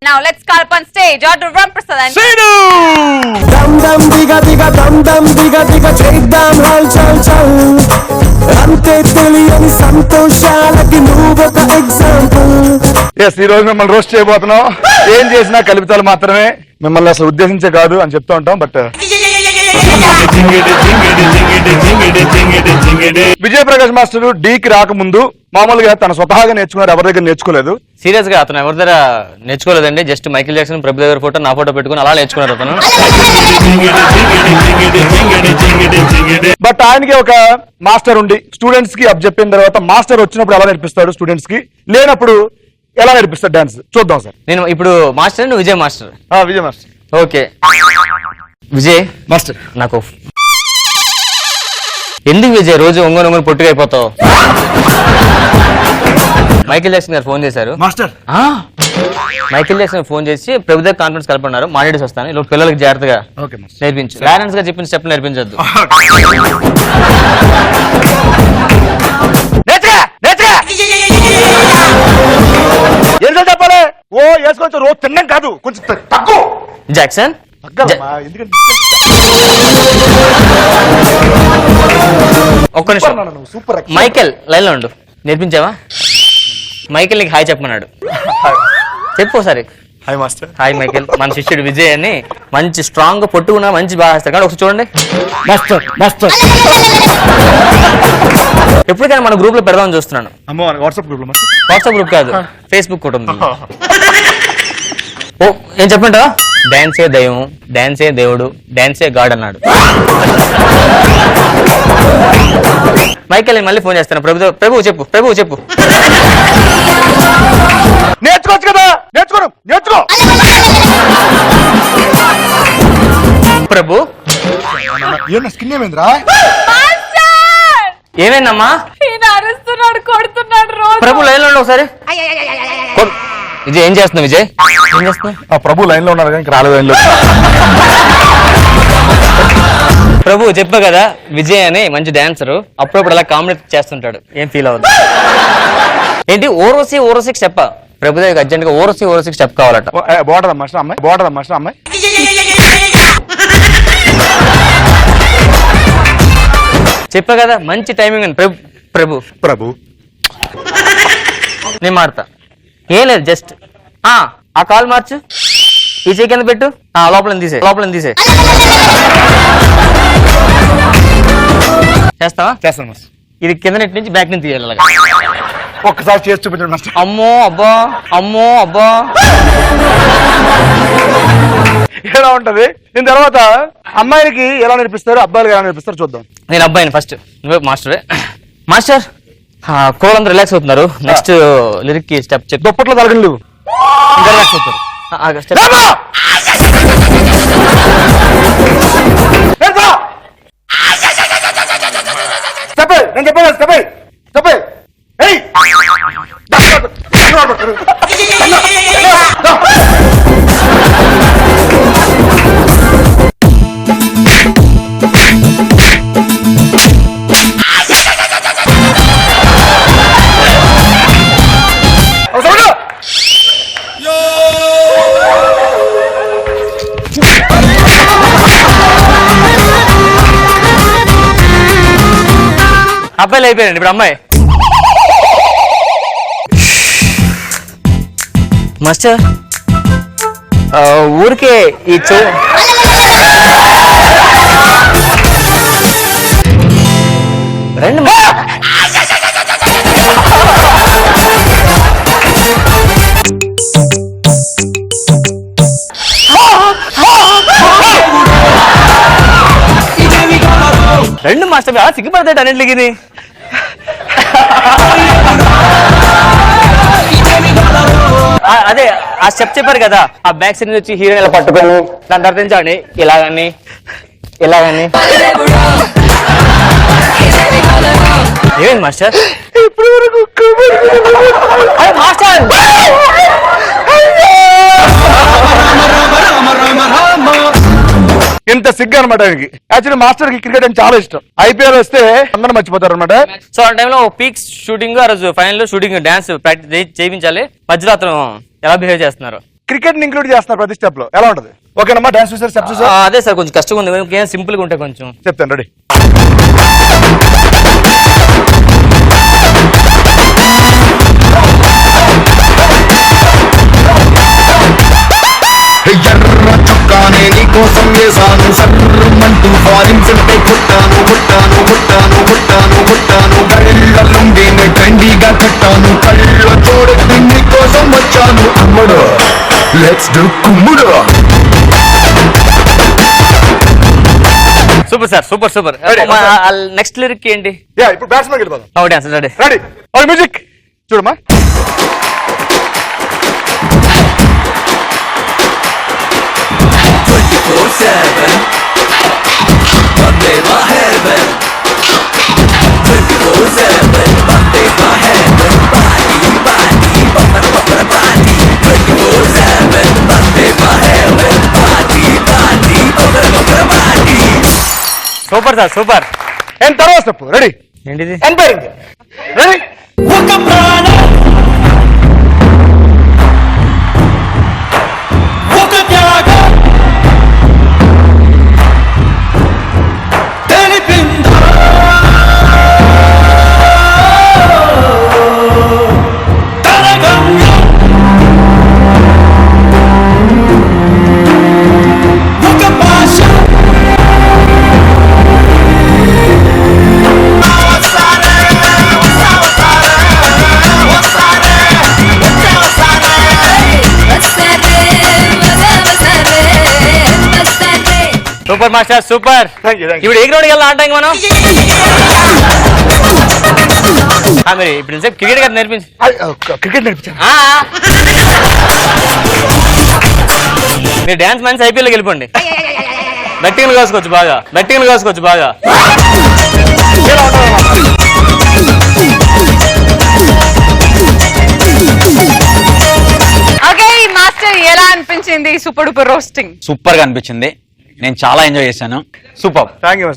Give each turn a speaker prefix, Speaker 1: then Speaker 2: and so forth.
Speaker 1: Now let's call upon stage Order Prasad and
Speaker 2: Sinu.
Speaker 3: Dum dum diga diga dum dum diga diga cheddam hal chal chal ante teliyani santoshalaki nuvu oka example.
Speaker 2: Yes, ఈ రోజు మిమ్మల్ని roast చేయబోతున్నాం. ఏం చేసినా కలుపుతాలు మాత్రమే, మిమ్మల్ని అసలు ఉద్దేశించే కాదు అని చెప్తూ ఉంటాం. బట్ విజయ్ ప్రకాష్ మాస్టర్ డీకి రాకముందు మామూలుగా తన స్వతహాగా నేర్చుకున్నారు, ఎవరి దగ్గర నేర్చుకోలేదు.
Speaker 4: సీరియస్ గా అతను ఎవరి దగ్గర నేర్చుకోలేదండి. జస్ట్ మైకిల్ జాక్సన్, ప్రభు దేవర్ ఫోటో, నా ఫోటో పెట్టుకుని అలా నేర్చుకున్నారు అతను.
Speaker 2: బట్ ఆయనకి ఒక మాస్టర్ ఉండి స్టూడెంట్స్ కి అప్ చెప్పిన తర్వాత మాస్టర్ వచ్చినప్పుడు ఎలా నేర్పిస్తాడు స్టూడెంట్స్ కి, లేనప్పుడు ఎలా నేర్పిస్తాడు డాన్స్ చూద్దాం సార్.
Speaker 4: నేను ఇప్పుడు మాస్టర్, నువ్వు Vijay master.
Speaker 2: Vijay master.
Speaker 4: Okay Vijay
Speaker 2: master,
Speaker 4: నాకు ఎందుకు విజయ్ రోజు ఒంగొని పొట్టుగా అయిపోతావు? మైకిల్ జాక్సన్ గారు ఫోన్ చేశారు.
Speaker 2: మాస్టర్
Speaker 4: మైకిల్ జాక్సన్ ఫోన్ చేసి ప్రభుదేవ్ కాన్ఫరెన్స్ కలపన్నారు, మాట్లాడేసి వస్తాను, ఇలా పిల్లలకి జాగ్రత్తగా నేర్పించు. బ్యాలెన్స్ గా చెప్పిన స్టెప్ నేర్పించద్దు.
Speaker 2: ఏం చెప్పాలి? ఓ వేసుకోవచ్చు, రోజు తిన్నాం కాదు, కొంచెం తక్కువ.
Speaker 4: జాక్సన్ ఒక్క నిమిషం,
Speaker 2: సూపర్.
Speaker 4: మైకేల్ లైన్ లో ఉండు. నేర్పించావా? మైకేల్ నీకు హాయ్ చెప్పమన్నాడు, చెప్పు ఒకసారి.
Speaker 2: Hi master.
Speaker 4: హాయ్ మైకేల్, మన శిష్యుడు విజయ్ అని మంచి స్ట్రాంగ్ గా పొట్టుకున్నా మంచి బాగా వేస్తాడు కానీ ఒకసారి చూడండి.
Speaker 2: మాస్టర్ మాస్టర్
Speaker 4: ఎప్పటికైనా మన గ్రూప్ లో పెడదామని చూస్తున్నాను.
Speaker 2: వాట్సాప్ గ్రూప్ లో.
Speaker 4: వాట్సాప్ గ్రూప్ కాదు, ఫేస్బుక్ కూడా ఉంది. ఓ ఏం చెప్పంటా? డాన్సే దైవం, డాన్సే దేవుడు, డాన్సే గాడ్ అన్నాడు. మైకేల్ నేను మళ్ళీ ఫోన్ చేస్తాను. ప్రభు చెప్పు, ప్రభు చెప్పు.
Speaker 2: నేర్చుకోవచ్చు కదా, నేర్చుకో.
Speaker 4: ప్రభు
Speaker 2: స్కిన్ ఏమైందిరా?
Speaker 4: ఏమైందమ్మా?
Speaker 1: అరుస్తున్నాడు, కొడుతున్నాడు రోజు.
Speaker 4: ప్రభు లైన్ లో ఉండు ఒకసారి. విజయ్ ఏం చేస్తున్నావు? విజయ్ ఏం చేస్తున్నావు?
Speaker 2: ప్రభు లైన్ లో ఉన్నారు కానీ రాలేదు లైన్ లో.
Speaker 4: ప్రభు చెప్పా కదా, విజయ్ అని మంచి డాన్సర్, అప్పుడప్పుడు అలా కామెడీ చేస్తుంటాడు, ఏం ఫీల్ అవ్వదు. ఏంటి ఓరోసికి చెప్పా? ప్రభుదేవ్ అర్జెంట్ గా ఓరోసికి స్టెప్ కావాలట.
Speaker 2: బాగుంటదమ్మా అమ్మాయి.
Speaker 4: చెప్పా కదా మంచి టైమింగ్ అని. ప్రభు నేను మాడతా. ఏం లేదు, జస్ట్ ఆ కాల్ మార్చు, ఈ చెయ్యి కింద పెట్టు, లోపల తీసే. చేస్తావా?
Speaker 2: చేస్తాను.
Speaker 4: ఇది కింద నెట్ నుంచి బ్యాక్ నుంచి తీయాలి.
Speaker 2: ఒక్కసారి చేసి చూపించండి మాస్టర్.
Speaker 4: అమ్మో అబ్బా
Speaker 2: ఎలా ఉంటది? దీని తర్వాత అమ్మాయిలకి ఎలా నేర్పిస్తారు, అబ్బాయిలకి ఎలా నేర్పిస్తారు చూద్దాం.
Speaker 4: నేను అబ్బాయిని ఫస్ట్, నువ్వే మాస్టరే. మాస్టర్ కోళ్ళంతా రిలాక్స్ అవుతున్నారు. నెక్స్ట్ లిరిక్ కి స్టెప్ చెప్పి.
Speaker 2: దుప్పట్లో తలగండి నువ్వు ఇంకా రిలాక్స్ అవుతారు. నేను చెప్పే
Speaker 4: అబ్బాయిలు అయిపోయారండి, ఇప్పుడు అమ్మాయి. మాస్టర్ ఊరికే ఈ రెండు మాస్టర్ అలా సిగ్గుపడతాడు అన్నింటికి. ఇది అదే ఆ స్టెప్ చెప్పారు కదా, ఆ బ్యాక్ సైడ్ నుంచి హీరోయిన్ ఇలా పట్టుకొని దాని తర్వాత నుంచి ఆడి ఇలాగని ఏమైంది మాస్టర్? మాస్టర్
Speaker 2: ఇంత సిగ్గు అనమాట ఆయనకి. యాక్చువల్లీ మాస్టర్ కి క్రికెట్ అని చాలా ఇష్టం. ఐపీఎల్ వస్తే అందరూ మర్చిపోతారు అనమాట.
Speaker 4: సో ఆ టైంలో పీక్స్ షూటింగ్, ఆ రోజు ఫైనల్ షూటింగ్ డాన్స్ ప్రాక్టీస్ చేయించాలి. మధ్యలో అతను ఎలా బిహేవ్ చేస్తున్నారు?
Speaker 2: క్రికెట్ ని ఇంక్లూడ్ చేస్తున్నారు ప్రతి స్టెప్ లో, ఎలా ఉంటది? ఓకేనమ్మా, డాన్స్ చూసారు, స్టెప్స్ చూసారు?
Speaker 4: అదే సార్ కొంచెం కష్టంగా ఉంది, సింపుల్ గా ఉంటాయి కొంచెం.
Speaker 2: చెప్తాను, రెడీ.
Speaker 3: ఎర్ర చుక్కానే నీకోసం వేసాను, సర్రమంటూ ఫారిన్ సెంటే కొట్టాను కొట్టాను కొట్టాను కొట్టాను కొట్టాను, కళ్ళలుండినే ట్రెండీగా కట్టాను, కళ్ళ చూడకి నీకోసం వచ్చాను అమ్ముడు, లెట్స్ డు కుమ్ముడు.
Speaker 4: Super sir, super super. Next lyric ఏంటి?
Speaker 2: ఇప్పుడు బ్యాట్స్మెన్ వెళ్ళిపోదాం.
Speaker 4: Dance ready.
Speaker 2: రెడీ, మ్యూజిక్ చూడమ్మా.
Speaker 4: Super sir, super.
Speaker 2: అండ్ తర్వాత స్టెప్ రెడీ.
Speaker 4: ఏంటిది?
Speaker 2: ఎంపైరింగ్. రెడీ.
Speaker 3: ఒక ప్రాణం ఒక త్యాగం తెలిపిందా తన గమ్యం, ఒక భాష
Speaker 4: super master, super.
Speaker 2: Thank you, thank you.
Speaker 4: ఇప్పుడు ఏ గ్రౌండ్కి వెళ్ళాలి ఆడటానికి మనం? మరి ఇప్పుడు క్రికెట్ కదా నేర్పించి.
Speaker 2: క్రికెట్ నేర్పించాను.
Speaker 4: మీరు డాన్స్ మంచి ఐపీఎల్కి వెళ్ళిపోండి, బెట్టింగ్లు కాసుకోవచ్చు బాగా, బెట్టింగ్లు కాసుకోవచ్చు బాగా.
Speaker 1: ఓకే మాస్టర్, ఎలా అనిపించింది సూపర్ డూపర్ రోస్టింగ్?
Speaker 5: సూపర్ గా అనిపించింది, నేను చాలా ఎంజాయ్ చేశాను. సూపర్.
Speaker 2: Thank you.